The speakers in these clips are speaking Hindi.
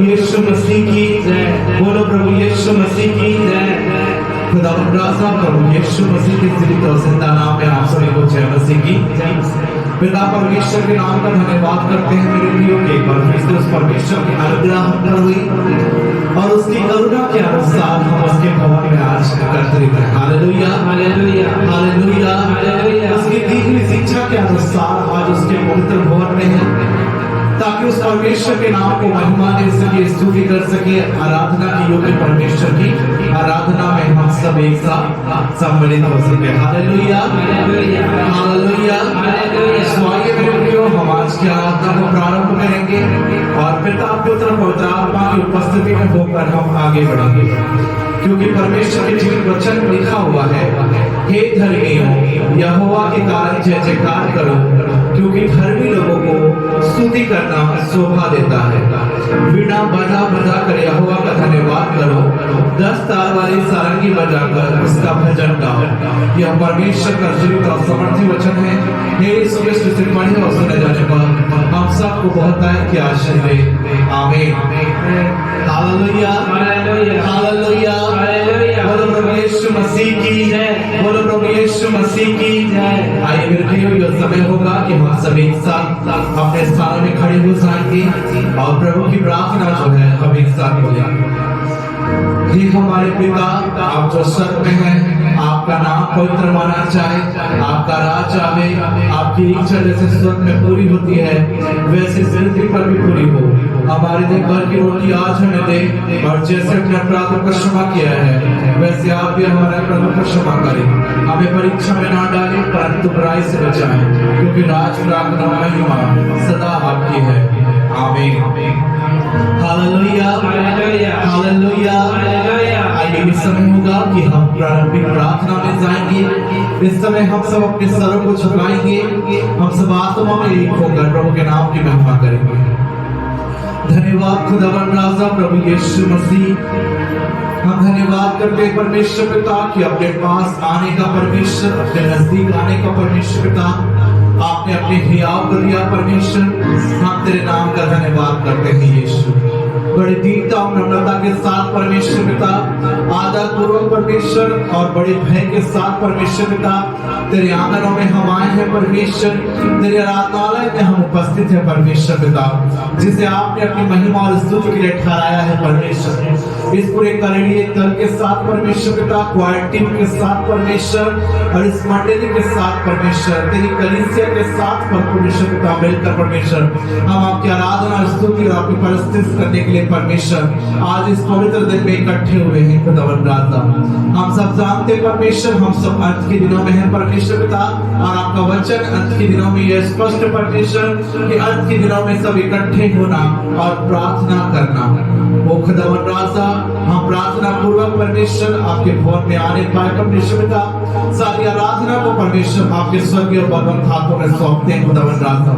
यीशु मसीह की जय। बोलो प्रभु यीशु मसीह की जय। खुदावंद राजा प्रभु यीशु मसीह के जीवित और जिंदा नाम में आप सभी को जय मसीह की जय। पिता परमेश्वर के नाम का धन्यवाद करते हैं मेरे प्रियो के एक बार फिर से उस परमेश्वर की अनुग्रह हम पर हुई और उसकी करुणा के अनुसार हम उसके भवन में आज एकत्रित हैं। Hallelujah hallelujah hallelujah hallelujah. उसकी दी हुई शिक्षा के अनुसार आज उसके पवित्र भवन में हैं ताकि उस परमेश्वर के नाम को महिमा दे सके, स्तुति कर सके। आराधना की योग्य परमेश्वर की आराधना में हम सब एक साथ सम्मिलित हो सके। Hallelujah hallelujah hallelujah. स्वागत मेरे प्रियो, हम आज की आराधना को प्रारंभ करेंगे और पिता पुत्र पवित्र आत्मा की उपस्थिति में होकर हम आगे बढ़ेंगे, क्योंकि परमेश्वर के जीवित वचन में लिखा हुआ है, हे धर्मियों यहोवा के कारण जय जयकार करो, क्योंकि धर्मी लोगों को स्तुति करना शोभा देता है। वीणा बजा बजा कर यहोवा का धन्यवाद करो, 10 तार वाली सारंगी बजाकर उसका भजन गाओ। यह परमेश्वर का जीवित और समर्थी वचन है। हे यीशु मसीह से पढ़े और सुने जाने पर हम सबको बहुत की आशीष दे। आमीन। Hallelujah hallelujah hallelujah hallelujah. बोलो प्रभु यीशु मसीह की जय। बोलो प्रभु यीशु मसीह की जय। आइए मेरे प्रियो, यह समय होगा कि हम सभी एक साथ अपने स्थानों में खड़े हो जाएंगे और प्रभु की प्रार्थना जो है हम एक साथ बोलेंगे। हे हमारे पिता, आप जो स्वर्ग में हैं, आपका नाम पवित्र माना जाए, आपका राज आवे, आपकी इच्छा जैसे स्वर्ग में पूरी होती है वैसे पृथ्वी पर भी पूरी हो। हमारे दिन भर की रोटी आज हमें दे, और जैसे अपने अपराधों को क्षमा किया है वैसे आप भी हमारे अपराधों को क्षमा करें। हमें परीक्षा में ना डालें परंतु बुराई से बचाएं, क्योंकि राज प्रार्थना महिमा सदा आपकी है। आमीन। Hallelujah hallelujah hallelujah hallelujah. आइए इस समय होगा कि हम प्रारंभिक प्रार्थना में जाएंगे। इस समय हम सब अपने सरों को झुकाएंगे, हम सब आत्मा में एक होकर प्रभु के नाम की महिमा करेंगे। धन्यवाद खुदावंद राजा प्रभु यीशु मसीह, हम धन्यवाद करते हैं परमेश्वर पिता कि अपने पास आने का परमेश्वर, अपने नजदीक आने का परमेश्वर पिता, आपने अपने हियाव कर दिया परमेश्वर। हम तेरे नाम का धन्यवाद करते हैं यीशु। बड़ी दीनता और नम्रता के साथ परमेश्वर पिता, आदर पूर्वक परमेश्वर और बड़े भय के साथ परमेश्वर पिता तेरे आंगनों में हम आए हैं परमेश्वर। तेरे आराधनालय में हम उपस्थित हैं परमेश्वर पिता, जिसे आपने अपनी महिमा और स्तुति के लिए ठहराया है परमेश्वर। इस पूरे कलीसिया दल के साथ परमेश्वर पिता, क्वायर टीम के साथ परमेश्वर और इस मंडली के साथ परमेश्वर, तेरी कलीसिया के साथ परमेश्वर पिता मिलकर परमेश्वर हम आपकी आराधना स्तुति और आपकी परस्तिश करने के लिए परमेश्वर आज इस पवित्र दिन में इकट्ठे हुए हैं खुदावंद राजा। हम सब जानते हैं परमेश्वर, हम सब अंत के दिनों में हैं परमेश्वर पिता, और आपका वचन अंत के दिनों में यह स्पष्ट परमेश्वर कि अंत के दिनों में सब इकट्ठे होना और प्रार्थना करना। ओ खुदावंद राजा, हम प्रार्थना पूर्वक परमेश्वर आपके भवन में आने पाए परमेश्वर पिता, सारी आराधना को परमेश्वर आपके स्वर्गीय बलवंत हाथों में सौंपते हैं खुदावंद राजा।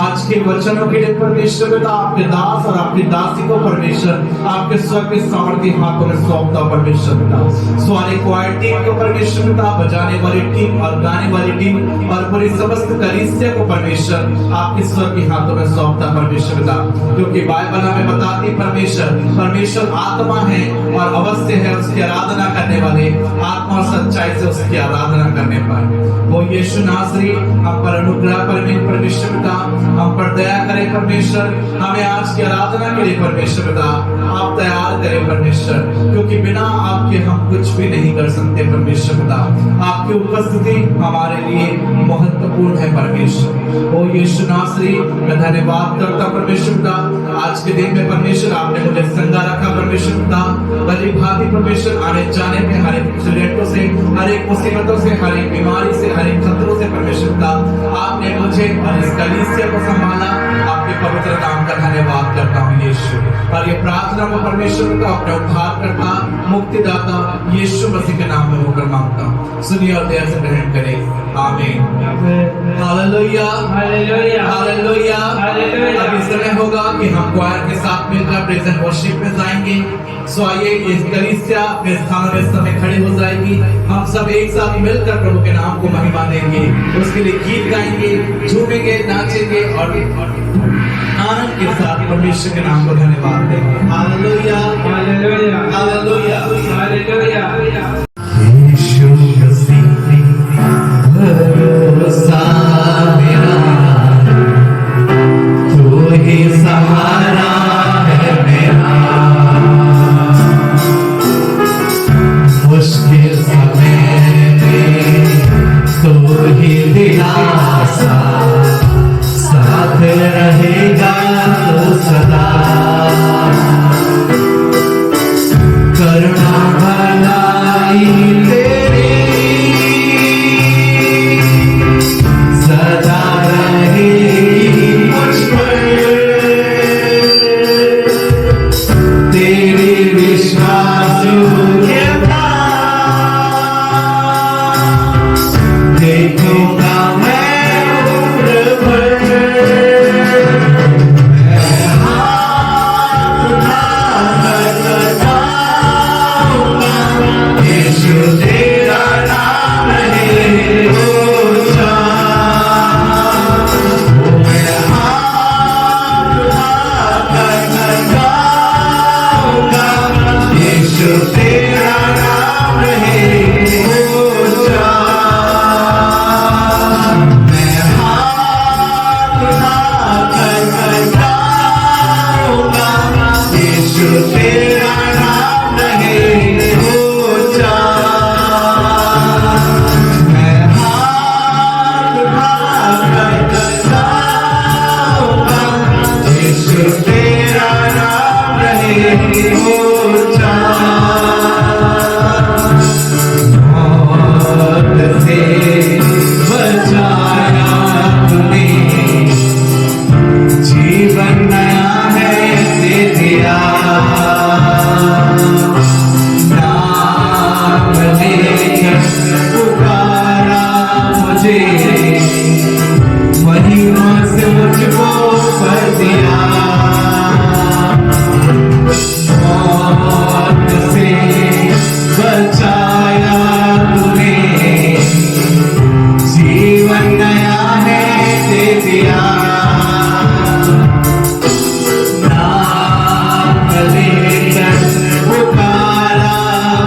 आज के वचनों के लिए परमेश्वर पिता आपके दास और आपकी दासी को परमेश्वर आपके स्वर्गीय सामर्थी हाथों में सौंपता परमेश्वर पिता। सारे क्वायर टीम को परमेश्वर पिता, बजाने वाली टीम और गाने वाली टीम और पूरी समस्त कलीसिया को परमेश्वर आपके स्वर्गीय हाथों में सौंपता परमेश्वर पिता, क्योंकि बाइबल हमें बताती परमेश्वर आत्मा है और अवश्य है उसकी आराधना करने वाले आत्मा और सच्चाई से उसकी आराधना करने पर। वो यीशु नासरी हम पर अनुग्रह परमेश्वर पिता, हम पर दया करें परमेश्वर। हमें आज की आराधना के लिए परमेश्वर पिता आप तैयार करें परमेश्वर, क्योंकि बिना आपके हम कुछ भी नहीं कर सकते परमेश्वर पिता। आपकी उपस्थिति हमारे लिए महत्वपूर्ण है परमेश्वर। ओ यीशु नासरी, मैं धन्यवाद करता परमेश्वर पिता, आज के दिन में परमेश्वर आपने मुझे संगा रखा परमेश्वर पिता। भली भांति परमेश्वर आने जाने में हर एक एक्सीडेंटों से, हर एक मुसीबतों से, हर एक बीमारी से, हर एक खतरों से परमेश्वर पिता आपने मुझे और इस कलीसिया को संभाला। आपके पवित्र नाम का धन्यवाद करता हूँ यीशु, और ये प्रार्थना को परमेश्वर पिता अपने उद्धार करता मुक्तिदाता यीशु मसीह के नाम में होकर मांगता हूँ। सुनिए और दया से ग्रहण करें। आमीन। Hallelujah hallelujah hallelujah hallelujah. अब इस समय होगा कि हम क्वायर के साथ मिलकर प्रेजेंट वर्शिप में जाएंगे। सो आइए इस कलीसिया अपने स्थानों में समय खड़े हो जाएगी। हम सब एक साथ मिलकर प्रभु के नाम को महिमा देंगे, उसके लिए गीत गाएंगे, झूमेंगे, नाचेंगे और आनंद के साथ परमेश्वर के नाम को धन्यवाद देंगे। Hallelujah, hallelujah, hallelujah, hallelujah. Yeshu Masih भरोसा मेरा, तू ही सहारा है मेरा, मुश्किल समय में तू ही दिलासा, साथ रहेगा तो सदा। करुणा भलाई तेरी सदा रहेगी मुझ पर, तेरी विश्वास योग्यता देखूंगा मैं उम्र भर। तेरा नाम है ऊंचा, मैं हाथ उठाकर गाऊंगा। यीशु तेरा नाम है ऊंचा, मैं हाथ उठाकर गाऊंगा। यीशु तेरा नाम है ऊंचा, मैं हाथ उठाकर गाऊंगा। यीशु तेरा नाम है ऊंचा। मौत से बचाया तूने, जीवन नया है दे दिया। नाम लेकर पुकारा मुझे, महिमा से मुझको भर दिया। मौत से बचाया तूने, जीवन नया है दे दिया। नाम लेकर पुकारा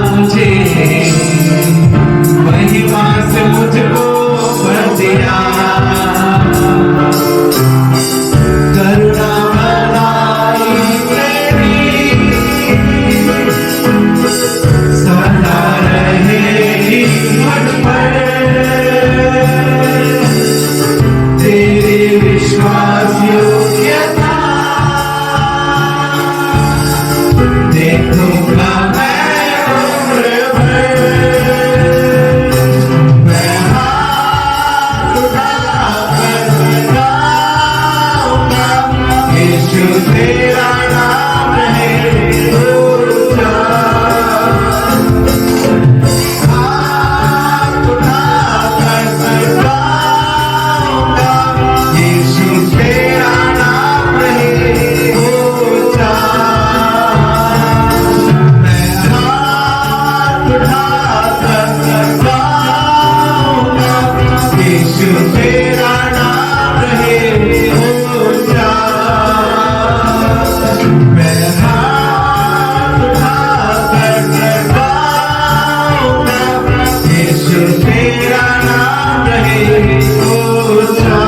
मुझे, महिमा से मुझको भर दिया। करुणा भलाई तेरी सदा रहेगी मुझ पर, तेरी विश्वास योग्यता देखूंगा मैं उम्र भर। मैं हाथ उठाकर गाऊंगा। यीशु तेरा नाम है ऊंचा, हाथ उठाकर गाऊंगा। यीशु तेरा नाम है ऊंचा, मैं हाथ उठाकर गाऊंगा। यीशु तेरा नाम है ऊंचा, मैं हाथ उठाकर गाऊंगा। यीशु तेरा नाम है ऊंचा।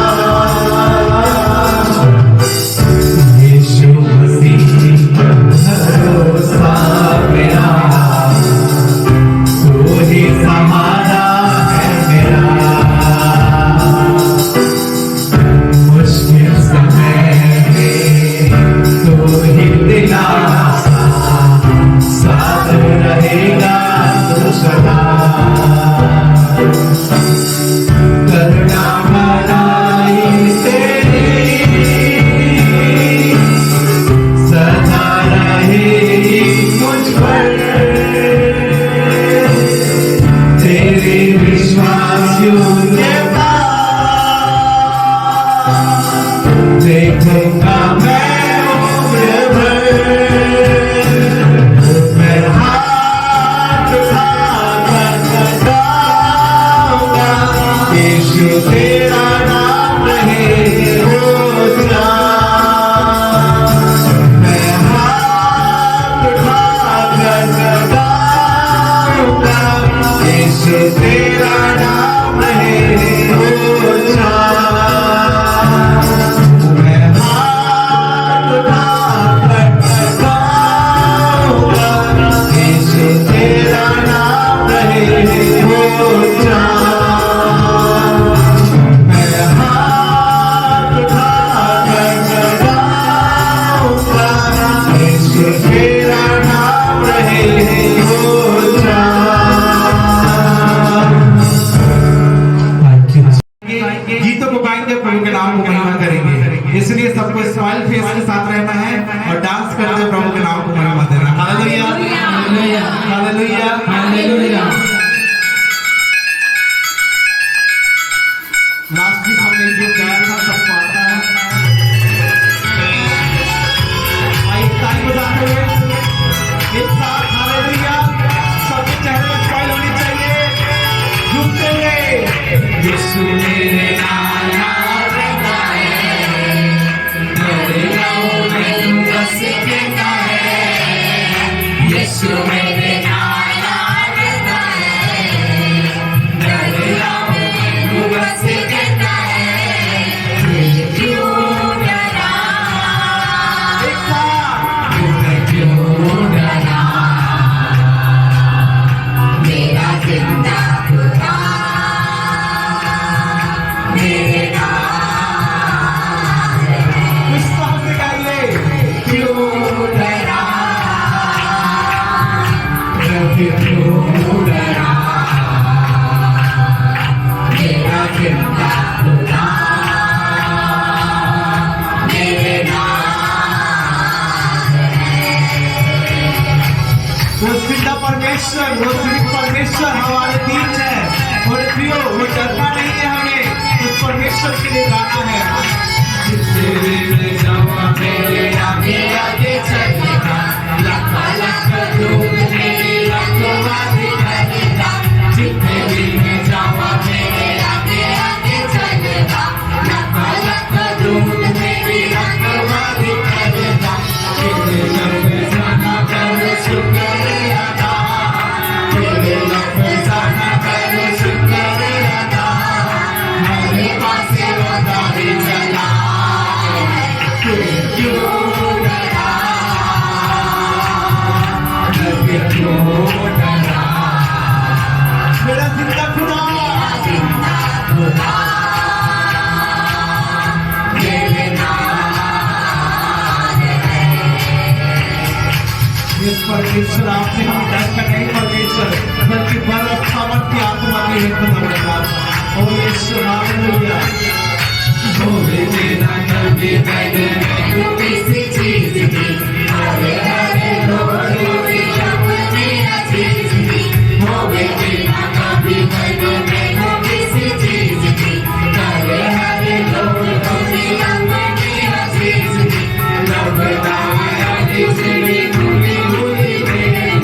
यीशु मसीह भरोसा मेरा, तू ही सहारा है मेरा, मुश्किल समय में तू ही दिलासा, साथ रहेगा तो सदा। करुणा भलाई तेरी सदा रहेगी मुझ पर, तेरे विश्वास योग्यता देखूंगा मैं उम्र भर। मैं हाथ उठाकर गाऊंगा। यीशु तेरा नाम है ऊंचा, तेरा नाम रहे गीतों को गाएंगे, प्रभु के नाम को महिमा करेंगे। इसलिए सबको स्माइल फेस के साथ रहना है और डांस करते प्रभु के नाम को महिमा देना। Hallelujah, hallelujah, hallelujah, hallelujah. Last week हमने जो गाया था सबको आता है। आइए ताली बजाते हुए एक साथ हालेलुया। सबके चेहरे में स्माइल होनी चाहिए, झूमते हुए। यीशु मेरे नाम रहता है, मेरे नाम में बस कहता है। यीशु मेरे नाम रहता है, मेरे नाम में बस कहता है। क्यों डरा, एक साथ क्यों डरा, मेरा जिंदा खुदा मेरे नाम है। उस साथ से गाइए, क्यों डरा, क्यों डरा, मेरा जिंदा खुदा मेरे नाम है। वो जिंदा परमेश्वर, वो जीवित परमेश्वर हमारे बीच है। और प्रियो, वो डरना नहीं है, हमें उस परमेश्वर के लिए गाना है। जिससे मैं जाऊँ मेरे आगे आगे चलेगा, लख लख लोग मेरी रखवाली करेगा। जितने भी मैं जाऊँ मेरे आगे आगे चलेगा, लख लख लोग मेरी रखवाली करेगा। तेरे लख जाना करो शुक्र अदा, तेरे लख जाना करो शुक्र अदा। मेरे पास वदारी चला क्यों डरा, क्यों डरा, मेरा जिंदा खुदा मेरे नाम है। इस परमेश्वर आपसे हम डर कर नहीं परमेश्वर, बल्कि बल सामर्थ की आत्मा की है खुदा। ओ यीशु हालेलुया। होवे तेरा कभी मैंने किसी चीज की, हरे हरे लोग भी अपने अजीज की। होवे तेरा कभी मैंने किसी चीज की, हरे हरे लोग भी अपने अजीज की। लगता है किसी भूली हुई प्रेम,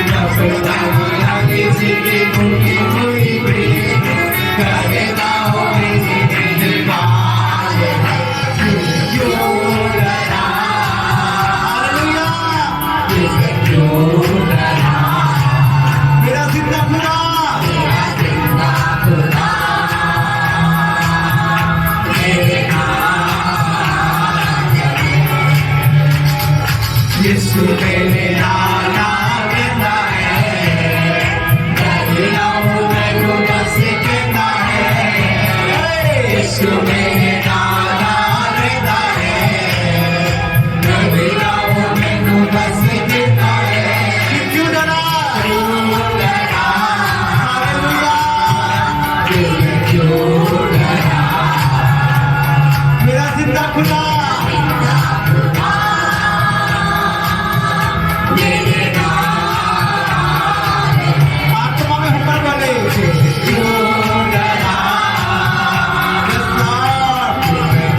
लगता है किसी भूली हुई प्रेम, करेगा हो मेरे बाल है। क्यों डरा, हालेलुया, क्यों डरा, मेरा जिंदा खुदा, मेरा जिंदा खुदा मेरे नाम है। यीशु मेरे नाम रहता है, मेरे नाम में बस कहता है। यीशु मेरे नाम रहता है, मेरे नाम में बस कहता है। क्यों डरा, क्यों डरा, हालेलुया, क्यों डरा, मेरा जिंदा खुदा मेरे नाम है। आत्मा में हुक्म बोले, क्यों डरा,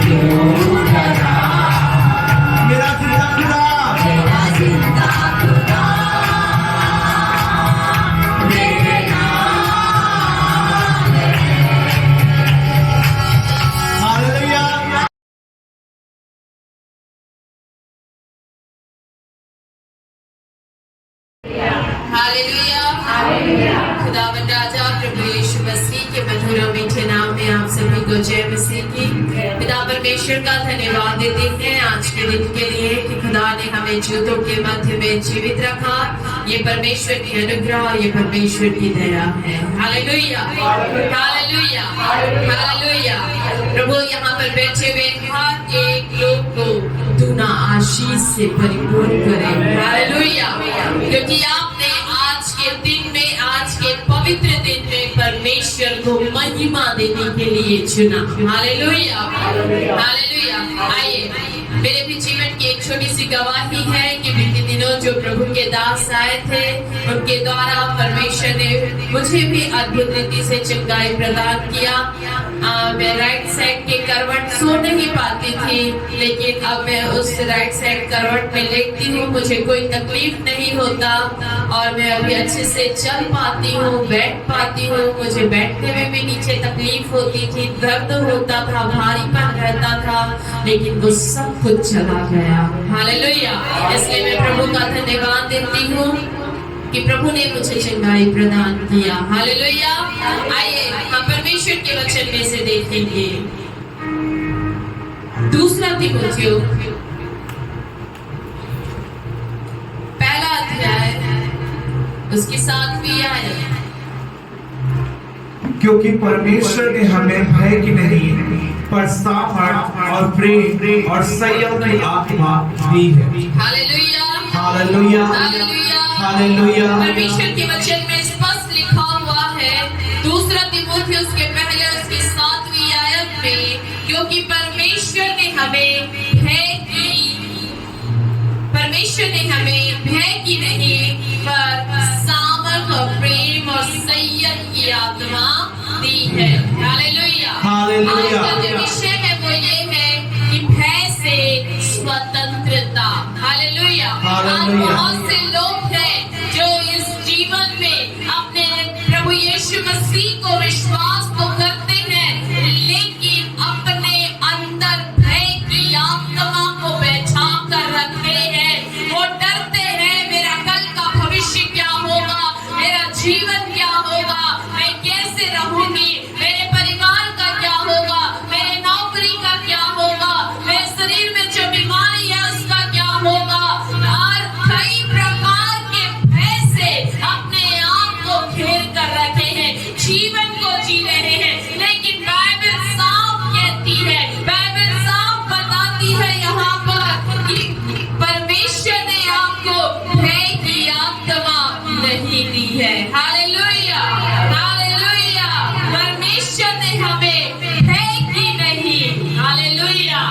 क्यों डरा, मेरा जिंदा खुदा, मेरा जिंदा खुदा मेरे नाम है। हालेलुया। हालेलुया, खुदावंद राजा प्रभु यीशु मसीह के मधुर और मीठे नाम में आप सभी को जय मसीह की। पिता परमेश्वर का धन्यवाद देते हैं आज के दिन के लिए कि खुदा ने हमें जीवितों के मध्य में जीवित रखा। ये परमेश्वर की अनुग्रह, ये परमेश्वर की दया है। Hallelujah, hallelujah, hallelujah. प्रभु यहाँ पर बैठे हुए हर एक लोग को दूना आशीष से परिपूर्ण करे। कि आपने आज के दिन में, आज के पवित्र दिन में परमेश्वर को महिमा देने के लिए चुना। Hallelujah, hallelujah. आइए, मेरे भी जीवन की एक छोटी सी गवाही है कि बीते दिनों जो प्रभु के दास आए थे, उनके द्वारा परमेश्वर ने मुझे भी अद्भुत रीति से चंगाई प्रदान किया। मैं राइट साइड के करवट सो नहीं पाती थी, लेकिन अब मैं उस राइट साइड करवट में लेटती हूँ, मुझे कोई तकलीफ नहीं होता और मैं अभी अच्छे से चल पाती हूँ, बैठ पाती हूँ। मुझे बैठने में भी नीचे तकलीफ होती थी, दर्द होता था, भारीपन रहता था, लेकिन वो सब कुछ चला गया। हालेलुया। इसलिए मैं प्रभु का धन्यवाद देती हूँ कि प्रभु ने मुझे चंगाई प्रदान किया। हालेलुया। आइए हम परमेश्वर के वचन में से देखेंगे दूसरा तीमुथियुस पहला अध्याय उसकी 7वीं आयत। क्योंकि परमेश्वर ने हमें भय की नहीं पर सामर्थ और प्रेम और संयम की आत्मा दी है। Hallelujah, hallelujah, hallelujah, hallelujah. परमेश्वर के वचन में स्पष्ट लिखा हुआ है दूसरा तीमुथियुस के पहले उसकी 7वीं आयत में, क्योंकि परमेश्वर ने हमें भय की नहीं पर सामर्थ और प्रेम और संयम की आत्मा दी है। Hallelujah, hallelujah. आज का जो विषय है वो ये है कि भय से स्वतंत्रता। हालेलुया। आज बहुत से लोग हैं जो इस जीवन में अपने प्रभु यीशु मसीह को विश्वास तो करते हैं, लेकिन अपने अंदर भय की आत्मा को बैठा कर रखते हैं। वो डरते हैं, मेरा कल का भविष्य क्या होगा, मेरा जीवन क्या होगा, मैं कैसे रहूंगी, मेरे परिवार का क्या होगा, मेरे नौकरी का क्या होगा, मेरे शरीर में जो बीमारी है उसका क्या होगा, और कई प्रकार के भय से अपने आप को घेर कर रखे हैं, जीवन को जी रहे हैं। लेकिन बाइबल साफ कहती है, बाइबल साफ बताती है यहाँ पर कि परमेश्वर ने आपको भय की आत्मा नहीं दी है। Hallelujah, hallelujah. परमेश्वर ने हमें भय की नहीं। हालेलुया।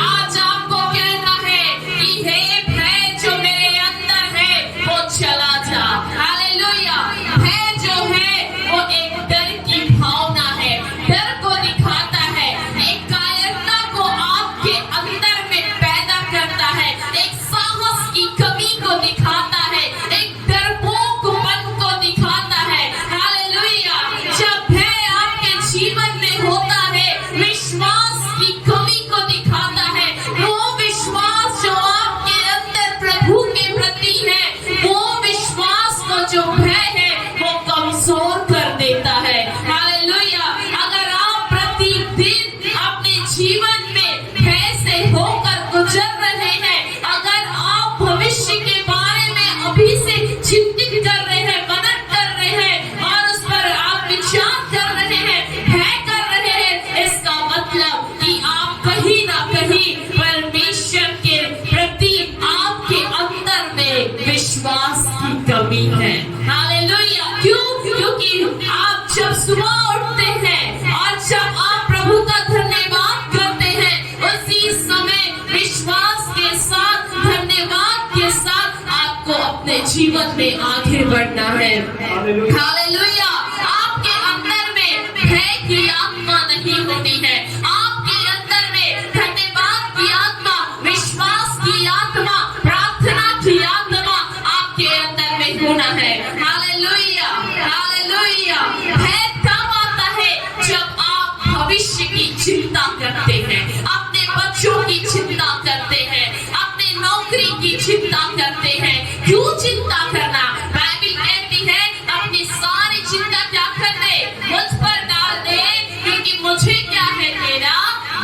आज आपको कहना है कि हे भय जो मेरे अंदर है वो चला जा। हालेलुया। भय जो है वो एक डर की भावना है, डर को दिखाता है, एक कायरता को आपके अंदर में पैदा करता है, एक साहस की कमी को दिखाता है, एक डरपोकपन को दिखाता है। हालेलुया। जब भय आपके जीवन में होता है, विश्वास की कमी को दिखाता है, वो विश्वास जो आपके अंदर प्रभु के प्रति है, वो विश्वास को जो भय है वो कमजोर कर देता है। हालेलुया। अगर आप प्रतिदिन अपने जीवन में भय से होकर गुजर रहे हैं, अगर आप भविष्य के बारे में अभी से चिंतित कर रहे हैं, मनन कर रहे हैं और उस पर आप विचार कर रहे हैं, भय कर रहे हैं, इसका मतलब कि आप कहीं ना कहीं परमेश्वर के प्रति आपके अंदर में विश्वास की कमी है। हालेलुया। क्यों? क्योंकि आप जब सुबह उठते हैं और जब आप प्रभु का धन्यवाद करते हैं, उसी समय विश्वास के साथ, धन्यवाद के साथ आपको अपने जीवन में आगे बढ़ना है। हालेलुया। आपके अंदर में भय की आत्मा नहीं होती है, आपके अंदर में धन्यवाद की आत्मा, विश्वास की आत्मा, प्रार्थना की आत्मा आपके अंदर में होना है। Hallelujah, hallelujah. भय तब आता है जब आप भविष्य की चिंता करते हैं, अपने बच्चों की चिंता करते हैं, अपने नौकरी की चिंता करते हैं। क्यों चिंता करना? बाइबल कहती है अपनी सारी चिंता क्या कर दे, मुझ पर डाल दे, क्योंकि मुझे क्या है, तेरा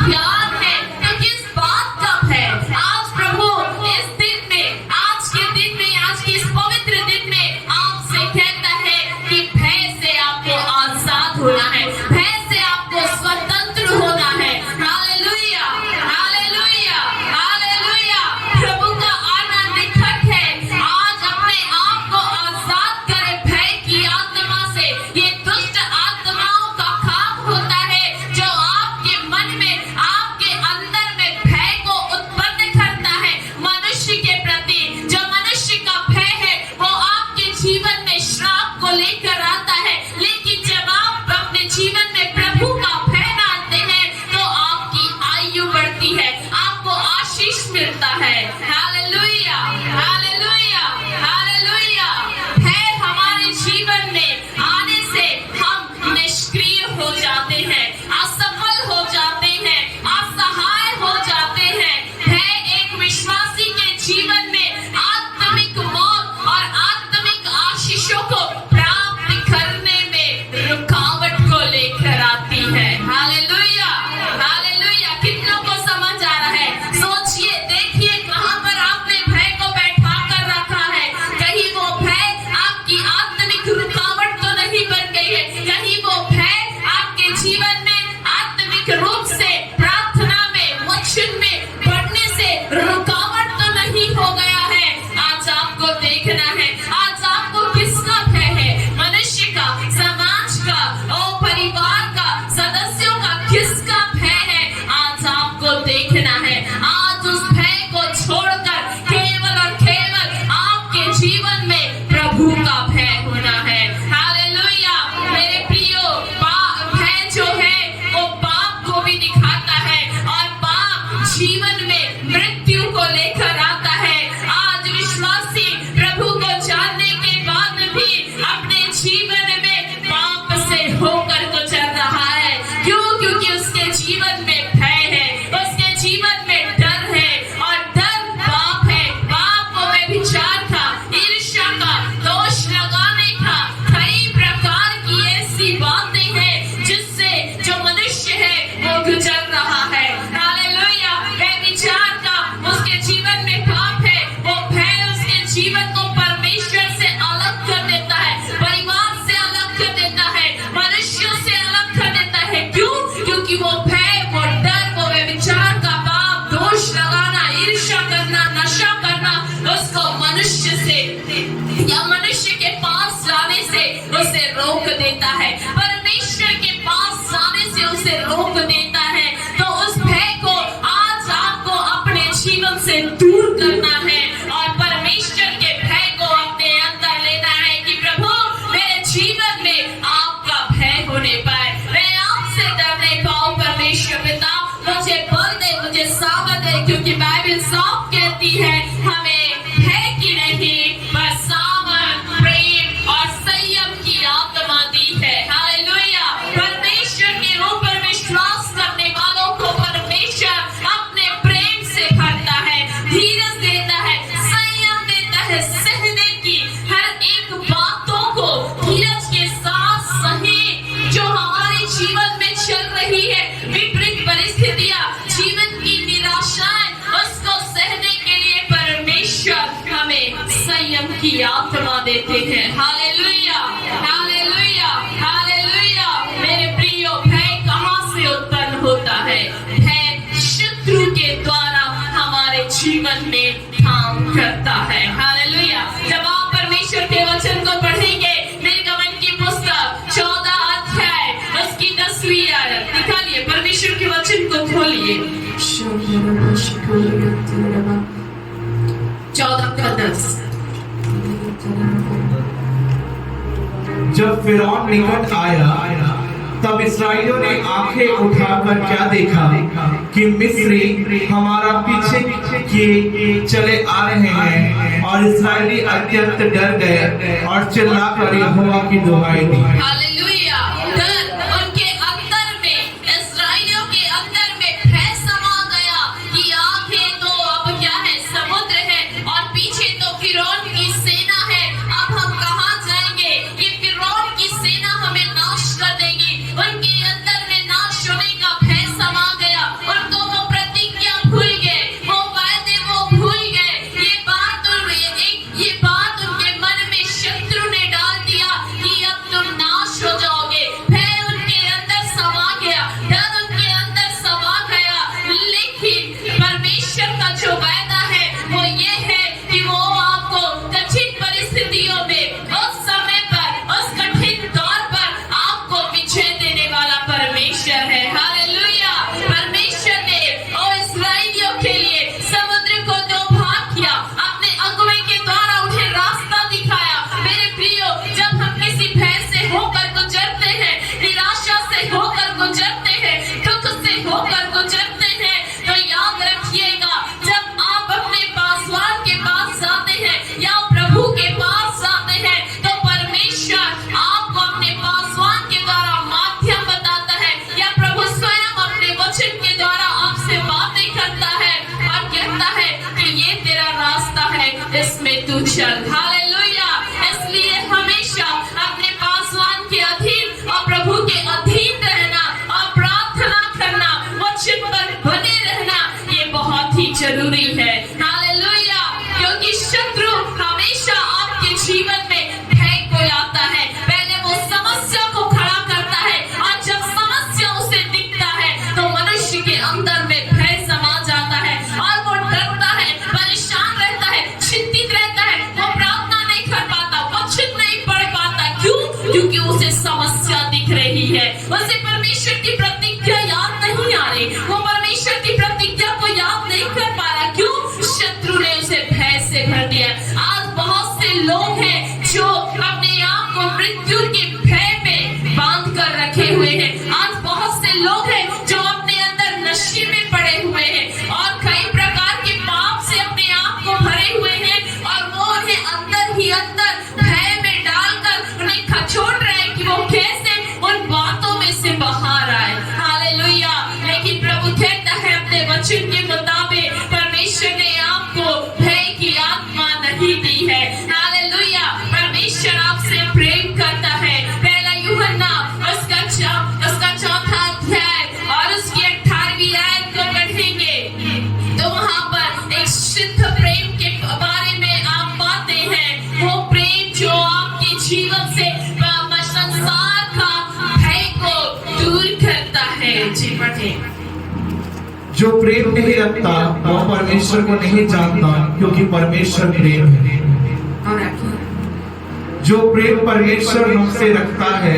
ध्यान है। तो किस बात का भय? आज प्रभु इस दिन में, आज के दिन में, आज के इस पवित्र दिन में आपसे कहता है कि भय से आपको आजाद होना है, भय से आपको स्वतंत्र होना है। Hallelujah, hallelujah, hallelujah. प्रभु का आना निकट है। आज अपने आप है, परमेश्वर के पास जाने से उसे रोक देता है। तो उस भय को आज आपको अपने जीवन से दूर करना है और परमेश्वर के भय को अपने अंदर लेना है कि प्रभु मेरे जीवन में आपका भय होने पाए, मैं आपसे डर नहीं पाऊं। परमेश्वर पिता मुझे बल दे, मुझे सामर्थ दे, क्योंकि बाइबल साफ कहती है हमें भय की नहीं पर सामर्थ, प्रेम और संयम की आत्मा दी है। हालेलुया। परमेश्वर के ऊपर विश्वास करने वालों को परमेश्वर अपने प्रेम से भरता है, धीरज देता है, संयम देता है, सहने की हर एक बातों को धीरज के साथ सहे। जो हमारे जीवन में चल रही है विपरीत परिस्थितियां, जीवन की निराशाएं, उसको सहने के लिए परमेश्वर हमें संयम की आत्मा देते हैं। Hallelujah, hallelujah, hallelujah. मेरे प्रियो, भय कहां से उत्पन्न होता है? भय शत्रु के द्वारा हमारे जीवन में काम करता है। हालेलुया। जब आप परमेश्वर के वचन को पढ़ेंगे, निर्गमन की पुस्तक 14 अध्याय उसकी 10वीं आयत निकालिए, परमेश्वर के वचन को खोलिए। 14:10। जब फिरौन निकट आया तब इस्राएलियों ने आंखें उठाकर क्या देखा कि मिस्री हमारा पीछे किए चले आ रहे हैं, और इस्राएली अत्यंत डर गए और चिल्लाकर यहोवा की दुहाई दी। हालेलुया। डर उनके अंदर में, इस्राएलियों के अंदर में भय समा गया कि आगे तो अब क्या है, समुद्र है और पीछे तो फिरौन की सेना है। अब हम कहां जाएंगे? ये फिरौन की सेना हमें नाश कर देगी। उनके अंदर में नाश होने का भय समा गया। उनको वो प्रतिज्ञा भूल गए, वो वायदे वो भूल गए। ये बात उनके मन में शत्रु ने डाल दिया कि अब तुम नाश हो जाओगे। भय उनके अंदर समा गया, डर उनके अंदर समा गया। लेकिन परमेश्वर का जो वायदा है वो ये है कि वो आपको कठिन परिस्थितियों में, उस समय पर, उस कठिन दौर पर आपको विजय देने वाला परमेश्वर है। हालेलुया। परमेश्वर ने इस्राएलियों के लिए समुद्र को दो भाग किया, अपने अगुवे के द्वारा उन्हें रास्ता दिखाया। मेरे प्रियो, जब हम किसी भय से होकर गुजरते हैं, निराशा से होकर गुजरते हैं, दुख से होकर गुजरते हैं, तो याद रखिएगा, जब आप अपने पासवान के पास जाते हैं या प्रभु के पास जाते हैं, तो परमेश्वर आपको अपने पासवान के द्वारा माध्यम बताता है, या प्रभु स्वयं अपने वचन के द्वारा आपसे बातें करता है और कहता है कि ये तेरा रास्ता है, इसमें तू चल। हालेलुया। इसलिए हमेशा अपने पासवान के अधीन और प्रभु के अधीन रहना और प्रार्थना करना, वचन पर बने रहना, ये बहुत ही जरूरी है। हालेलुया। क्योंकि शत्रु हमेशा आपके जीवन में भय को लाता है। पहले वो समस्या को खड़ा करता है और जब समस्या उसे दिखता है तो मनुष्य के अंदर में भय समा जाता है और वो डरता है, परेशान रहता है, चिंतित रहता है। वो प्रार्थना नहीं कर पाता, वचन नहीं पढ़ पाता। क्यों? क्योंकि उसे समस्या दिख रही है, उसे परमेश्वर की प्रतिज्ञा याद नहीं आ रही, वो परमेश्वर की प्रतिज्ञा को याद नहीं कर पा रहा। क्यों? शत्रु ने उसे भय से भर दिया। आज बहुत से लोग हैं जो अपने आप को मृत्यु के भय में बांध कर रखे हुए हैं। आज बहुत से लोग हैं जो अपने अंदर नशे में पड़े हुए हैं और कई प्रकार के पाप से अपने आप को भरे हुए हैं, और वो उन्हें अंदर ही अंदर भय में डालकर उन्हें खचोट रहे हैं कि वो कैसे उन बातों में से बाहर आए। हालेलुया। लेकिन प्रभु कहता है अपने वचन के मुताबिक परमेश्वर ने आपको भय की आत्मा नहीं दी है। हालेलुया। परमेश्वर आपसे प्रेम करता है। पहला यूहन्ना उसका 4था अध्याय और उसकी 18वीं आयत को पढ़ेंगे तो वहां पर एक शुद्ध प्रेम के बारे में आप पाते हैं। वो प्रेम जो आपके जीवन से संसार का भय को दूर करता है। जी पढ़े। जो प्रेम नहीं रखता वह परमेश्वर को नहीं जानता, क्योंकि परमेश्वर प्रेम है। जो प्रेम परमेश्वर हमसे रखता है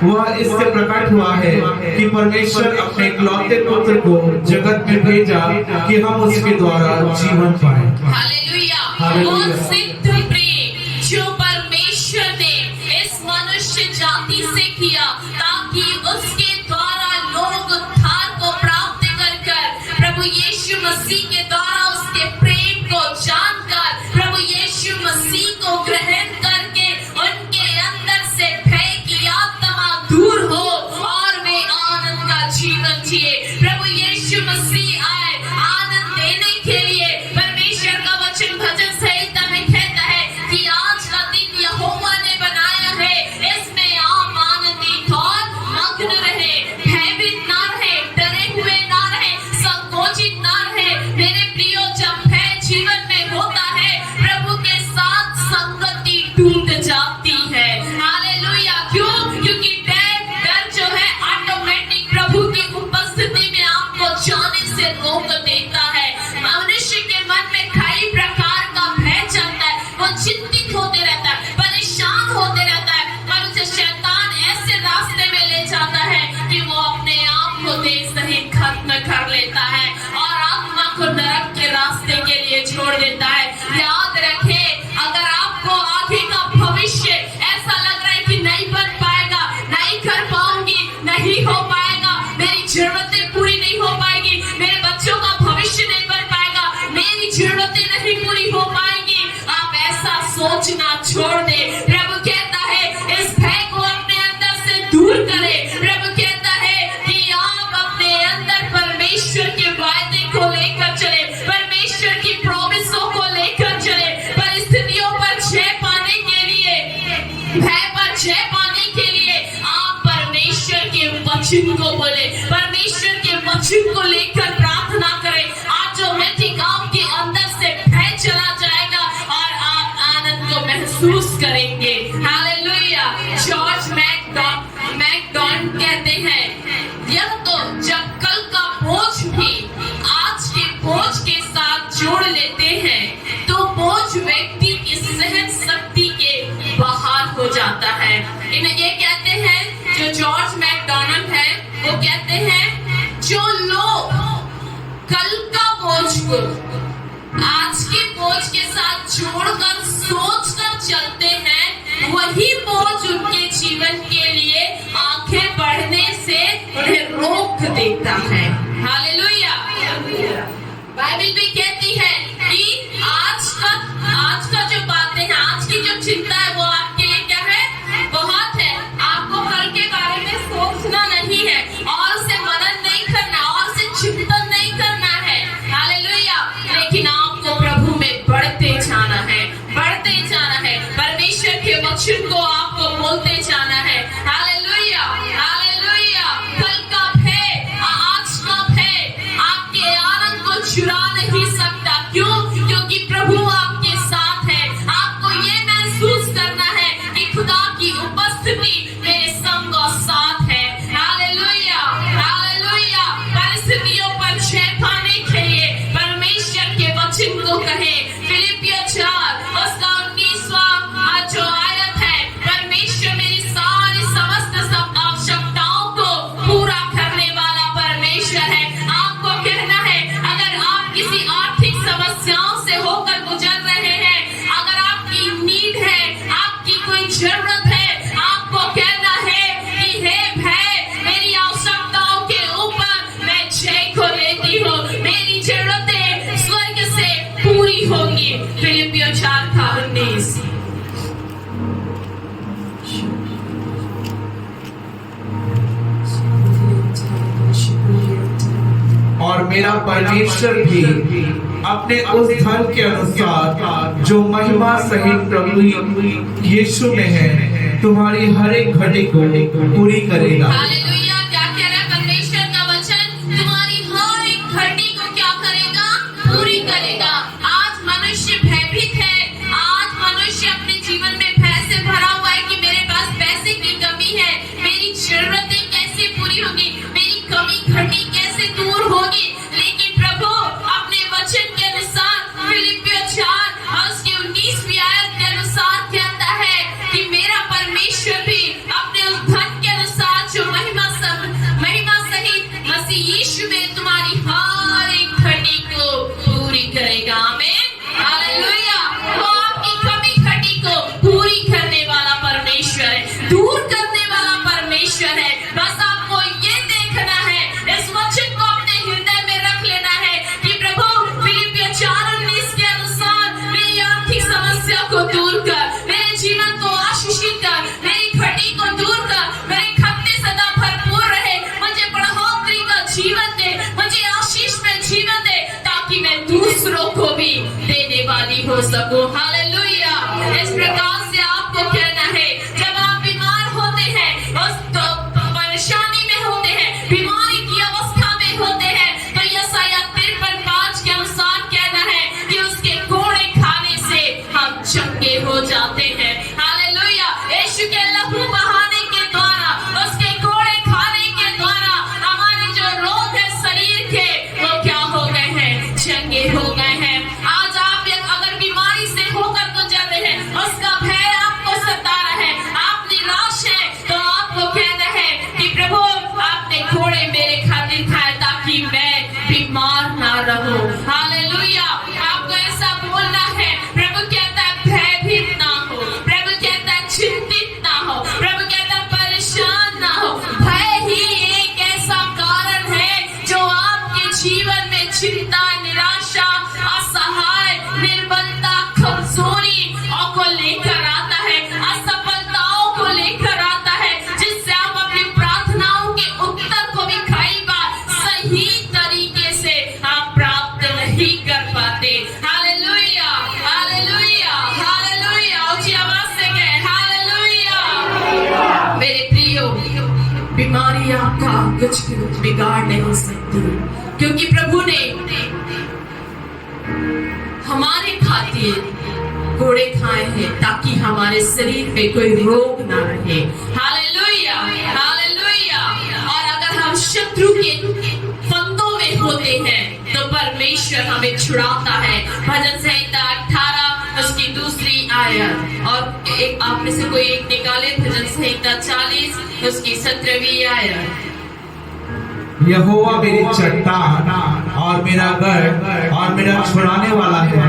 वह इससे प्रकट हुआ है कि परमेश्वर अपने इकलौते पुत्र को जगत में भेजा कि हम उसके द्वारा जीवन पाएं। हालेलुया। हालेलुया। वो सिद्ध प्रेम जो परमेश्वर ने इस मनुष्य जाति से किया ताकि उसके द्वारा लोग उद्धार को प्राप्त कर प्रभु यीशु मसीह के द्वारा उसके प्रेम को जानकर प्रभु यीशु मसीह को ग्रहण करके उनके अंदर से भय की आत्मा दूर हो और वे आनंद का जीवन जिए। प्रभु यीशु मसीह आए आनंद देने के लिए। परमेश्वर का वचन भजन संहिता में कहता है कि आज का दिन यहोवा ने बनाया है, इसमें आप आनंदित और मग्न रहे, भयभीत ना रहे, डरे हुए ना रहे, संकोचित ना रहे। मेरे प्रियो, जब भय जीवन में होता है प्रभु के साथ संगति टूट जाती है। हालेलुया। क्यों? क्योंकि डर जो है ऑटोमेटिक प्रभु की उपस्थिति में आपको जाने से रोक देता है। मनुष्य के मन में कई प्रकार का भय चलता है, वो चिंतित होते रहता है, परेशान होते रहता है, पर उसे शैतान ऐसे रास्ते में ले जाता है कि वो अपने आप को देह सहित खत्म कर लेता है और आत्मा को नरक के रास्ते के लिए छोड़ देता है। याद रखें, अगर आपको आगे का भविष्य ऐसा लग रहा है कि नहीं बन पाएगा, नहीं कर पाऊंगी, नहीं हो पाएगा, मेरी जरूरतें पूरी नहीं हो पाएगी, मेरे बच्चों का भविष्य नहीं बन पाएगा, मेरी जरूरतें नहीं पूरी हो पाएंगी, आप ऐसा सोचना छोड़ दे। प्रभु कहता है इस भय को अपने अंदर से दूर करें। प्रभु कहता है कि आप अपने अंदर परमेश्वर के वायदे को लेकर चले, परमेश्वर की प्रॉमिसों को लेकर चले। परिस्थितियों पर जय पाने के लिए, भय पर जय पाने के लिए आप परमेश्वर के वचन को बोले, परमेश्वर के वचन को लेकर प्रार्थना करें। ऑटोमेटिक आपके अंदर से भय चला जाएगा और आप आनंद को महसूस करेंगे। हालेलुया। जॉर्ज मैकडॉन कहते हैं, यह तो जब कल का बोझ भी आज के बोझ के साथ जोड़ लेते हैं तो बोझ व्यक्ति की सहन शक्ति के बाहर हो जाता है। इन्हें ये कहते हैं, जो जॉर्ज मैकडॉनल्ड है, वो कहते हैं जो लोग कल का बोझ को आज के बोझ के साथ जोड़कर सोचकर चलते हैं, वही बोझ उनके जीवन के लिए आगे बढ़ने से उन्हें रोक देता है। हालेलुया। बाइबल भी कहती है कि आज का जो बातें हैं, आज की जो चिंता है वो आपके लिए क्या है? बहुत है। आपको कल के बारे में सोचना नहीं है और उसे मनन नहीं करना और उसे चिंतन नहीं करना है। हालेलुया। लेकिन आपको प्रभु में बढ़ते जाना है, बढ़ते जाना है, परमेश्वर के वचन को आपको बोलते जाना है। हालेलुया। हालेलुया। कल का भय, आज का भय आपके आनंद को चुरा नहीं सकता। क्यों? क्योंकि प्रभु आपके साथ है। आपको ये महसूस करना है कि खुदा की उपस्थिति मेरे संग और साथ है। हालेलुया। हालेलुया। परिस्थितियों पर जय पाने के लिए परमेश्वर के वचन को कहें। फिलिपियों 4 उसका 19वां जो आयत है, परमेश्वर मेरी सारी समस्त आवश्यकताओं को पूरा करने वाला परमेश्वर है। आपको कहना है, अगर आप किसी आर्थिक समस्याओं से होकर गुजर रहे हैं, अगर आपकी नीड है, आपकी कोई जरूरत है, आपको कहना है कि हे भय, मेरी आवश्यकताओं के ऊपर मैं जय को लेती हूँ, मेरी जरूरतें स्वर्ग से पूरी होंगी। फिलिपियों 4:19। और मेरा परमेश्वर भी अपने उस धन के अनुसार जो महिमा सहित प्रभु यीशु में है, तुम्हारी हर एक घड़ी को पूरी करेगा। हालेलुया। क्या कह रहा है परमेश्वर का वचन? तुम्हारी हर एक घड़ी को क्या करेगा? पूरी करेगा। आज मनुष्य भयभीत है, आज मनुष्य अपने जीवन में भय से भरा हुआ है कि मेरे पास पैसे की कमी है, मेरी जरूरतें कैसे पूरी होगी, मेरी कमी घटी कैसे दूर होगी। लेकिन प्रभु अपने वचन के अनुसार फिलिपियों 4 और उसकी 19वीं आयत के अनुसार कहता है कि मेरा परमेश्वर भी अपने उस धन के अनुसार दूर कर, मेरे जीवन को आशीषित कर, मेरी घटी को दूर कर, मेरे खत्ते सदा भरपूर रहे, मुझे बढ़ोतरी का जीवन दे, मुझे आशीष में जीवन दे, ताकि मैं दूसरों को भी देने वाली हो सकूं। हालेलुया। इस प्रकार से आपको कहना है, जब आप बीमार होते हैं, उस तो परेशानी में होते हैं, बीमारी की अवस्था में होते हैं, तो यशायाह 53:5 के अनुसार कहना है कि उसके कोड़े खाने से हम चंगे हो जाते हैं। हालेलुया। यीशु के लहू बहाने के द्वारा, उसके कोड़े खाने के द्वारा हमारे जो रोग है शरीर के, वो क्या हो गए हैं? चंगे हो गए हैं। आज आप अगर बीमारी से होकर गुजर रहे हैं, उसका भय आपको सता रहा है, आप निराश हैं, तो आपको कहना है कि प्रभु आपने कोड़े मेरे खातिर खाए ताकि मैं बीमार ना रहूं। हालेलुया। आपको ऐसा बोलना है। प्रभु कहता है भयभीत ना हो, प्रभु कहता है चिंतित ना हो, प्रभु कहता है परेशान ना हो। भय ही एक ऐसा कारण है जो आपके जीवन में चिंता, निराशा, असहाय, निर्बलता, कमजोरी को लेकर आता है, असफलताओं को लेकर आता है, जिससे आप अपनी प्रार्थनाओं के उत्तर को भी कई बार सही तरीके से आप प्राप्त नहीं कर पाते। Hallelujah, hallelujah, hallelujah. ऊंची आवाज से कहें हालेलुया। मेरे प्रियो, बीमारी आपका कुछ बिगाड़ नहीं सकती, क्योंकि प्रभु ने हमारे खातिर कोड़े खाए हैं ताकि हमारे शरीर में कोई रोग ना रहे। Hallelujah, hallelujah. और अगर हम शत्रु के फंदों में होते हैं तो परमेश्वर हमें छुड़ाता है। भजन संहिता 18 उसकी 2 आयत, और एक आप में से कोई एक निकाले भजन संहिता 40 उसकी 17 आयत। यहोवा मेरी चट्टान और मेरा गढ़ और मेरा छुड़ाने वाला है,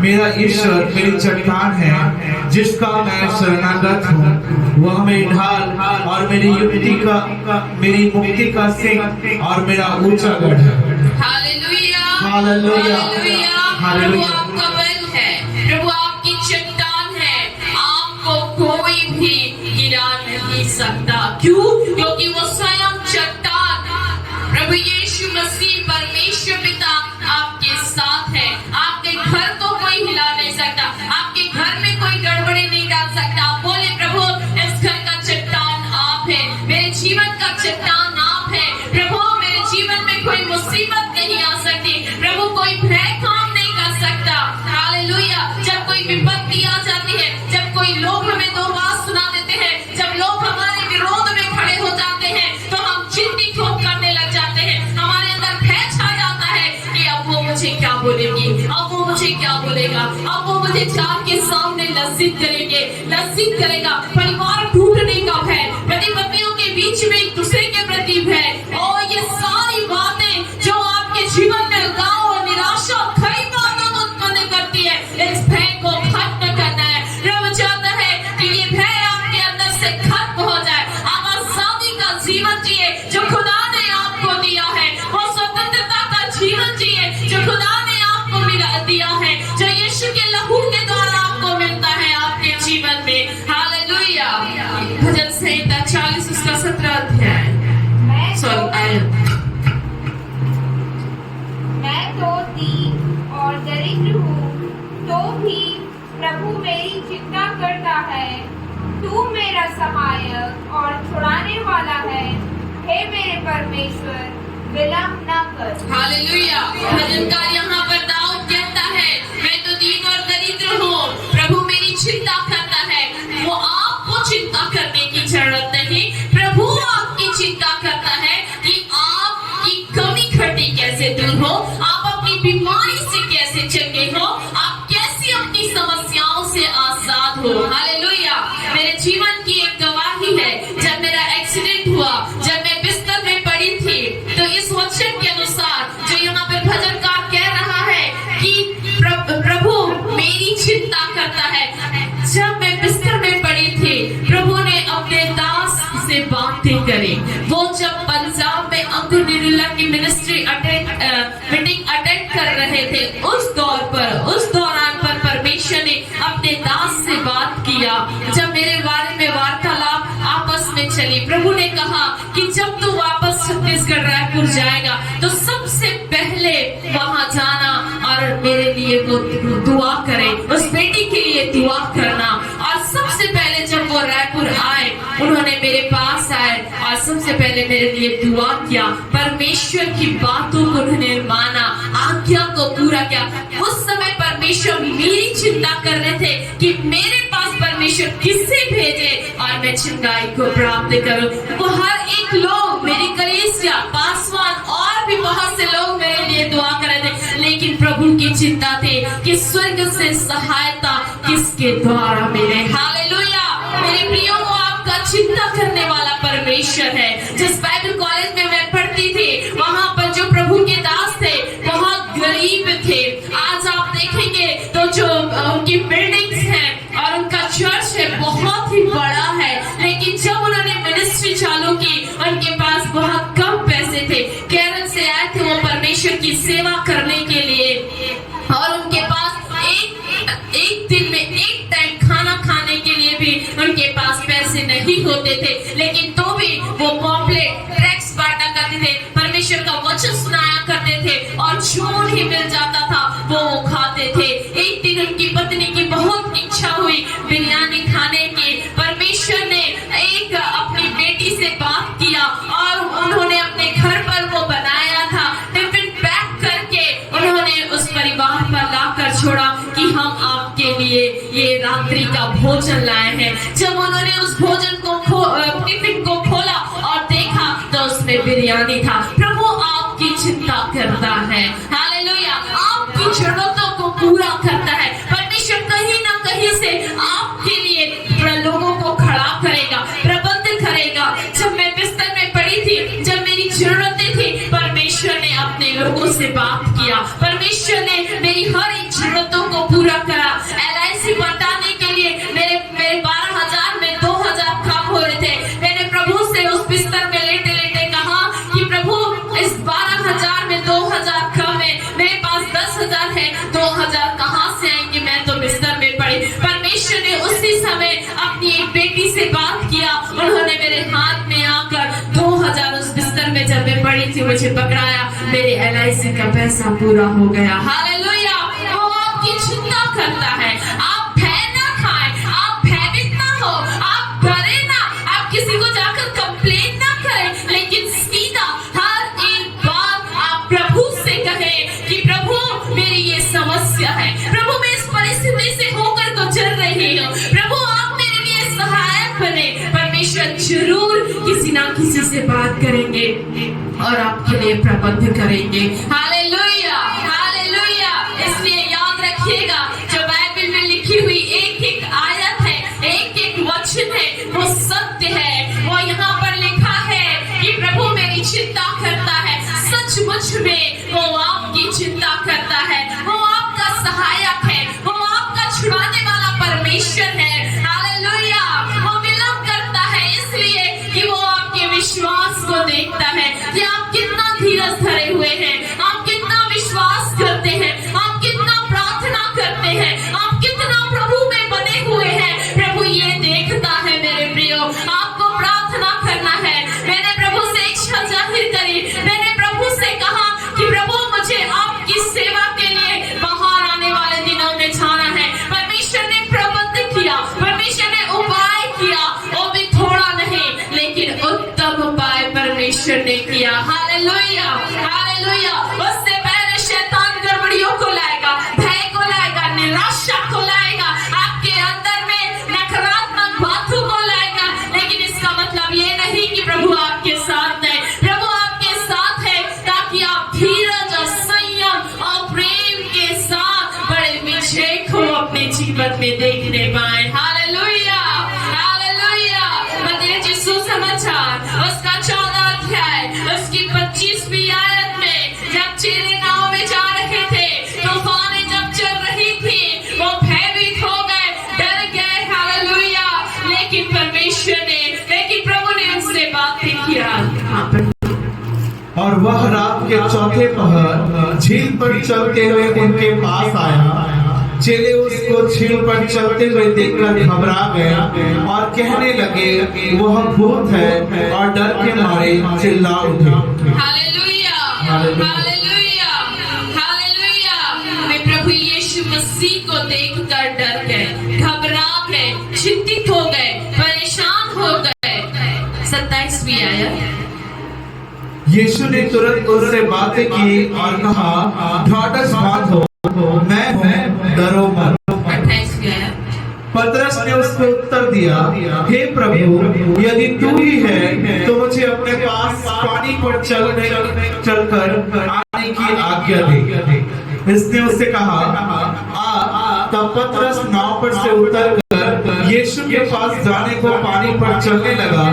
मेरा ईश्वर मेरी चट्टान है जिसका मैं शरणागत हूँ। वह मेरी ढाल और मेरी मुक्ति का सिंह और मेरा ऊंचा गढ़ है। Hallelujah, hallelujah, hallelujah. प्रभु आपका बल है, प्रभु आपकी चट्टान है, आपको कोई भी गिरा नहीं सकता। क्यों? क्योंकि वो स्वयं चट्टान प्रभु यीशु मसीह परमेश्वर पिता आपके साथ है। आपके घर को कोई हिला नहीं सकता, आपके घर में कोई गड़बड़ी नहीं डाल सकता। आप बोले प्रभु इस घर का चट्टान आप है, मेरे जीवन का चट्टान आप है। प्रभु मेरे जीवन में कोई मुसीबत नहीं आ सकती, प्रभु कोई भय काम नहीं कर सकता। हालेलुया। जब कोई विपत्ति आ जाती है, जब कोई लोग हमें दो बात सुना देते हैं, जब लोग हमारे विरोध में खड़े हो जाते हैं, तो हम चिंतित करने लग जाते हैं। हमारे अंदर भय छा जाता है कि अब वो मुझे क्या बोलेंगे, अब वो मुझे क्या बोलेगा, अब वो मुझे जाके सामने लज्जित करेगा। परिवार टूटने का भय, पति पत्नियों के बीच में एक दूसरे के प्रति भय, और ये सारी बातें जो आपके जीवन में लगाव और निराशा कई बातों को उत्पन्न करती है, इस भय को खत्म करना है। प्रभु चाहता है कि ये भय आपके अंदर से खत्म हो जाए, आप आजादी का जीवन जिए जो खुदा ने आपको दिया है, वो स्वतंत्रता का जीवन जिए जो खुदा ने आपको दिया है, जो यीशु के लहू के द्वारा आपको मिलता है आपके जीवन में। हालेलुया। भजन संहिता 40 उसका 17 अध्याय। मैं तो दीन और दरिद्र हूँ, तो भी प्रभु मेरी चिंता करता है। तू मेरा सहायक और छुड़ाने वाला है, हे मेरे परमेश्वर विलम्ब न कर। हालेलुया। भजनकार यहाँ पर दाऊद कहता है, मैं तो दीन और दरिद्र हूँ, प्रभु मेरी चिंता करता है। वो आपको चिंता करने की जरूरत नहीं, प्रभु आपकी चिंता करता है कि आपकी कमी घटी कैसे दूर हो, आप अपनी बीमारी से कैसे चंगे हो, आप कैसे अपनी समस्याओं से आजाद हो। हालेलुया। मेरे जीवन की एक गवाही है, जब मेरा एक्सीडेंट हुआ, जब मैं बिस्तर में पड़ी थी, तो इस वचन के अनुसार जो यहाँ पे भजनकार कह रहा है कि प्रभु मेरी चिंता करता है, जब मैं बिस्तर में पड़ी थी, प्रभु ने अपने दास से बातें करी। वो जब पंजाब में अंकुर निरुला की मिनिस्ट्री मीटिंग अटेंड कर रहे थे, उस दौरान पर परमेश्वर ने अपने दास किया, जब मेरे बारे में वार्तालाप आपस में चली, प्रभु ने कहा कि जब तू वापस छत्तीसगढ़ रायपुर जाएगा तो सबसे पहले वहां जाना और मेरे लिए वो दुआ करे, उस बेटी के लिए दुआ करना। और सबसे पहले जब वो रायपुर आए, उन्होंने मेरे पास आए और सबसे पहले मेरे लिए दुआ किया, परमेश्वर की बातों को उन्होंने माना, आज्ञा को पूरा किया। उस समय परमेश्वर मेरी चिंता कर रहे थे कि मेरे पास परमेश्वर किसे भेजे और मैं चंगाई को प्राप्त करूं। वो हर एक लोग, मेरी कलीसिया, पासवान और भी बहुत से लोग मेरे लिए दुआ कर रहे थे, लेकिन प्रभु की चिंता थी कि स्वर्ग से सहायता किसके द्वारा मिले। हालेलुया। मेरे प्रियो, वो आपका चिंता करने वाला परमेश्वर है। जिस बाइबल कॉलेज में मैं पढ़ती थी, वहां पर जो प्रभु के दास थे बहुत गरीब थे। आज आप देखेंगे तो जो उनकी बिल्डिंग्स हैं और उनका चर्च है बहुत ही बड़ा है, लेकिन जब उन्होंने मिनिस्ट्री चालू की उनके पास बहुत कम पैसे थे। केरल से आए थे वो परमेश्वर की सेवा करने के लिए और उनके पास एक दिन में एक टाइम खाना खाने के लिए भी उनके पास पैसे नहीं होते थे, लेकिन तो भी वो पॉम्पलेट ट्रैक्ट्स बांटा करते थे, परमेश्वर का वचन सुनाया करते थे और जो ही मिल जाता था वो खाते थे। एक दिन उनकी पत्नी की बहुत इच्छा हुई बिरयानी खाने की। परमेश्वर ने एक अपनी बेटी से बात किया और उन्होंने अपने घर पर वो बनाया था, टिफिन पैक करके उन्होंने उस परिवार पर लाकर छोड़ा कि हम आपके लिए ये रात्रि का भोजन लाए हैं। जब उन्होंने उस भोजन को टिफिन को खोला और देखा तो उसमें बिरयानी था। प्रभु आपकी चिंता करता है। हालेलुया। आपकी जरूरतों को पूरा करता है। परमेश्वर कहीं ना कहीं से आपके लिए लोगों को खड़ा करेगा, प्रबंध करेगा। जब मैं बिस्तर में पड़ी थी, जब मेरी जरूरतें थी, परमेश्वर ने अपने लोगों से बात किया, परमेश्वर ने मेरी हर एक जरूरतों को पूरा करा। LIC बताने के लिए मेरे 12,000 में 2,000 कम हो रहे थे। मैंने प्रभु से उस बिस्तर में लेटे लेटे कहा कि प्रभु इस 12,000 में 2,000 कम है, मेरे पास 10,000 है, 2,000 कहाँ से आएंगे? मैं तो बिस्तर में पड़ी। परमेश्वर ने उसी समय अपनी एक बेटी से बात किया, उन्होंने मेरे हाथ में आकर 2,000 उस बिस्तर में जब मैं पड़ी थी मुझे पकड़ाया, मेरे LIC का पैसा पूरा हो गया। हालेलुया। वो आपकी चिंता करता है। आप भय ना खाएं, आप भयभीत ना हो, आप डरे ना, आप किसी को जाकर कंप्लेन ना करें, लेकिन सीधा हर एक बात आप प्रभु से कहें कि प्रभु मेरी ये समस्या है, प्रभु मैं इस परिस्थिति से होकर गुजर रही हूँ, प्रभु आप मेरे लिए सहायक बने। परमेश्वर जरूर किसी ना किसी से बात करेंगे और आपके लिए प्रबंध करेंगे। हालेलुया। हालेलुया। इसलिए याद रखिएगा, जो बाइबल में लिखी हुई एक एक आयत है, एक एक वचन है, वो सत्य है। वो यहाँ पर लिखा है कि प्रभु मेरी चिंता करता है, सचमुच में वो आपकी चिंता करता है, वो आपका सहायक है, वो आपका छुड़ाने वाला परमेश्वर है। हालेलुया। वो विलंब करता है इसलिए कि वो आपके विश्वास को देखता है कि आप कितना धीरज धरे हुए हैं, आप कितना विश्वास करते हैं, आप कितना प्रार्थना करते हैं, आप कितना प्रभु में बने हुए हैं। प्रभु ये देखता है मेरे प्रियो, आपको प्रार्थना करना है। मैंने प्रभु से इच्छा जाहिर करी, मैंने प्रभु से कहा कि प्रभु मुझे आपकी सेवा के लिए बाहर आने वाले दिनों में जाना है। परमेश्वर ने प्रबंध किया, परमेश्वर ने उपाय किया, वो भी थोड़ा नहीं लेकिन उत्तम उपाय परमेश्वर ने किया। हालेलुया। हालेलुया। उससे पहले शैतान गड़बड़ियों को लाएगा, भय को लाएगा, निराशा को लाएगा, आपके अंदर में नकारात्मक बातों को लाएगा, लेकिन इसका मतलब ये नहीं कि प्रभु आपके साथ है। प्रभु आपके साथ है ताकि आप धीरज और संयम और प्रेम के साथ बड़े विजय को अपने जीवन में देखने पाए। हालेलुया। हालेलुया। मत्ती सुसमाचार उसका 14 अध्याय उसकी 25वीं आयत में, जब चेले नाव में जा रहे थे, तूफानें जब चल रही थी, वो भयभीत हो गए, डर गए। हालेलुया। लेकिन प्रभु ने उनसे बात किया। और वह रात के चौथे पहर झील पर चलते हुए उनके पास आया। चेले उसको छीन पर चलते हुए देखकर घबरा गए और कहने लगे वह भूत है, और डर के मारे चिल्ला उठे। Hallelujah, hallelujah, hallelujah. वे प्रभु यीशु मसीह को देखकर डर गए, घबरा गए, चिंतित हो गए, परेशान हो गए। 27वीं आयत। यीशु ने तुरंत उससे बातें की और कहा, ढाढ़स बांधो, मैं हूँ, डरो मत। 28वीं आयत। पतरस ने उसको उत्तर दिया, हे प्रभु, यदि तू ही है तो मुझे अपने पास पानी पर चलकर आने की आज्ञा दे। इसने उससे कहा, आ। तब पतरस नाव पर से उतरकर यीशु के पास जाने को पानी पर चलने लगा,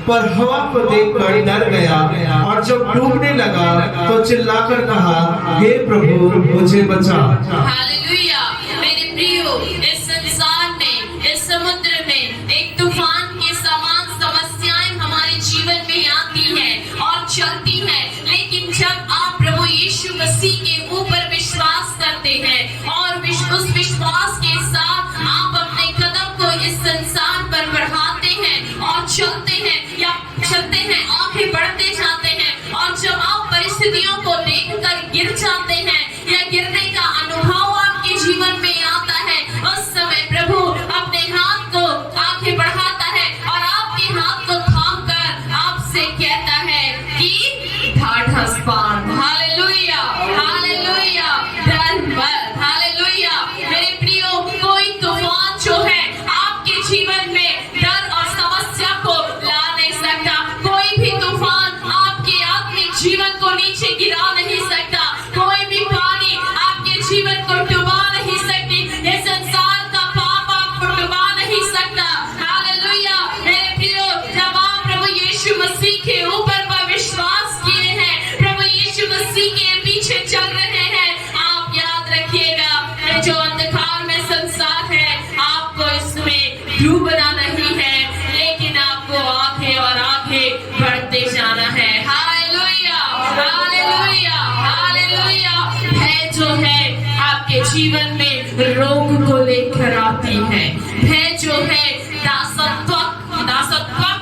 पर हवा को देखकर डर गया, और जब डूबने लगा तो चिल्लाकर कहा, हे प्रभु, मुझे बचा। हालेलुया। मेरे प्रियो, इस संसार में, इस समुद्र में एक तूफान के समान समस्याएं हमारे जीवन में आती हैं और चलती हैं, लेकिन जब आप प्रभु यीशु मसीह के ऊपर विश्वास करते हैं और उस विश्वास के साथ आप अपने कदम को इस संसार पर बढ़ाते हैं और चलते हैं, आगे बढ़ते जाते हैं, और जब आप परिस्थितियों को देखकर गिर जाते हैं या गिरने का अनुभव आपके जीवन में आता है, उस समय प्रभु अपने हाथ को आगे बढ़ाता है और आपके हाथ को थाम कर आपसे कहता है कि ढाढ़स बांध। हालेलुया, हालेलुया, डर मत। हालेलुया। मेरे प्रियो, कोई तूफान जो है आपके जीवन में डर और समस्या को ला नहीं सकता। कोई भी तूफान आपके आत्मिक जीवन को नीचे गिरा नहीं सकता। कोई भी पानी आपके जीवन को डुबा नहीं सकती। ये संसार का पाप आपको डुबा नहीं सकता। हालेलुया। मेरे प्रियो, जब आप प्रभु यीशु मसीह के ऊपर विश्वास किए हैं, प्रभु यीशु मसीह के पीछे चल रहे हैं, आप याद रखिएगा, ये जो अंधकार में संसार है, आपको इसमें डूबना नहीं है, लेकिन आपको आगे और आगे बढ़ते जाना है। Hallelujah, hallelujah, hallelujah. भय जो है आपके जीवन में रोग को लेकर आती है। भय जो है दासत्व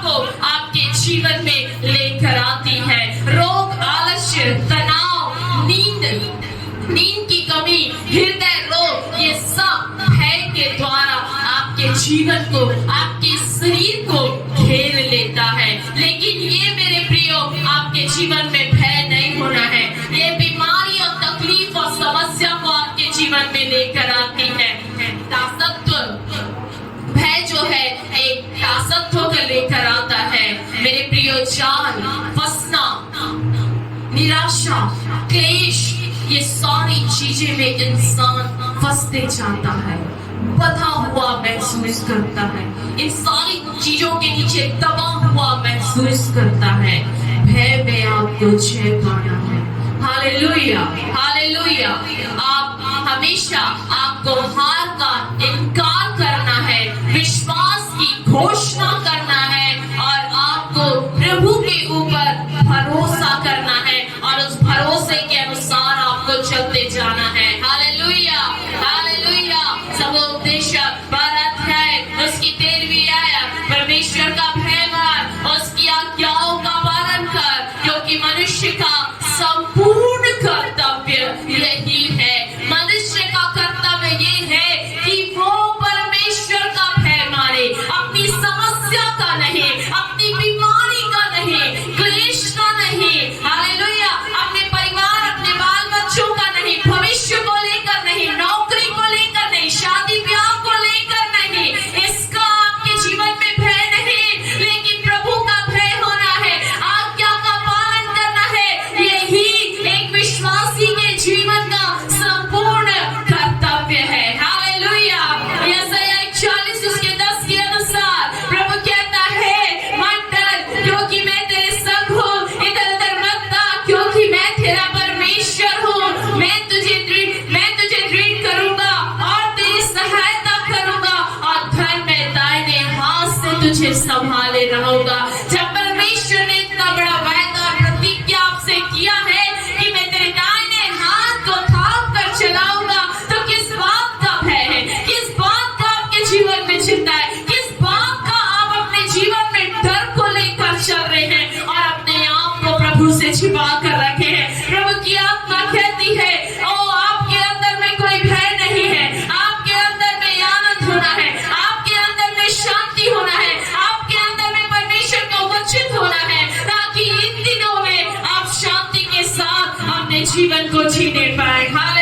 को आपके जीवन में लेकर आती है। रोग, आलस्य, तनाव, नींद की कमी, हृदय रोग, ये सब भय के द्वारा आपके जीवन को, आपके शरीर को घेर लेता है। लेकिन ये मेरे प्रियो, आपके जीवन में भय नहीं होना है। ये बीमारी और तकलीफ और समस्या को आपके जीवन में लेकर आती है। दासत्व, भय जो है एक दासत्व को लेकर आता है। मेरे प्रियो, जान, फंसना, निराशा, क्लेश, ये सारी चीजें में इंसान फंसते जाता है, बंधा हुआ महसूस करता है, इन सारी चीजों के नीचे दबा हुआ महसूस करता है। भय में आपको जय पाना है। Hallelujah, hallelujah. आप हमेशा आपको हार का इनकार करना है, विश्वास की घोषणा करना है, और आपको प्रभु के ऊपर भरोसा करना है, और उस भरोसे के अनुसार आपको चलते जाना है। Hallelujah, hallelujah. समुपदेशक 12 अध्याय उसकी 13वीं आयत, परमेश्वर का भय कर, उसकी आज्ञाओं का पालन कर, क्योंकि मनुष्य का संपूर्ण कर्तव्य यही है। मनुष्य का कर्तव्य ये है कि वो परमेश्वर का भय माने, अपनी समस्या का नहीं, अपनी बीमारी का नहीं, क्लेश का नहीं, हालेलुया, अपने परिवार, अपने बाल बच्चों का नहीं, भविष्य को लेकर नहीं, नौकरी को लेकर नहीं, शादी ब्याह को लेकर नहीं, इसका आपके जीवन में भय नहीं, लेकिन प्रभु का भय होना है, आज्ञा का पालन करना है। यही एक विश्वासी के जीवन का संपूर्ण कर्तव्य है। हालेलुया। यशायाह 41 उसके 10 के अनुसार प्रभु कहता है, मत डर, क्योंकि मैं तेरे संग हूँ, इधर उधर मत ताक, क्योंकि मैं तेरा परमेश्वर हूँ। मैं तुझे दृढ़ करूंगा और तेरी सहायता करूंगा, और धन में दाहिने हाथ से तुझे संभाले रहूंगा। जब परमेश्वर ने इतना बड़ा वायदा और प्रतिज्ञा आपसे किया है कि मैं तेरे दाहिने हाथ को थाम कर चलाऊंगा, तो किस बात का छिपा कर रखे हैं। प्रभु की आत्मा कहती है ओ आपके अंदर में कोई भय नहीं है, आपके अंदर में आनंद होना है, आपके अंदर में शांति होना है, आपके अंदर में परमेश्वर का वचन होना है, ताकि इन दिनों में आप शांति के साथ अपने जीवन को जीने पाए।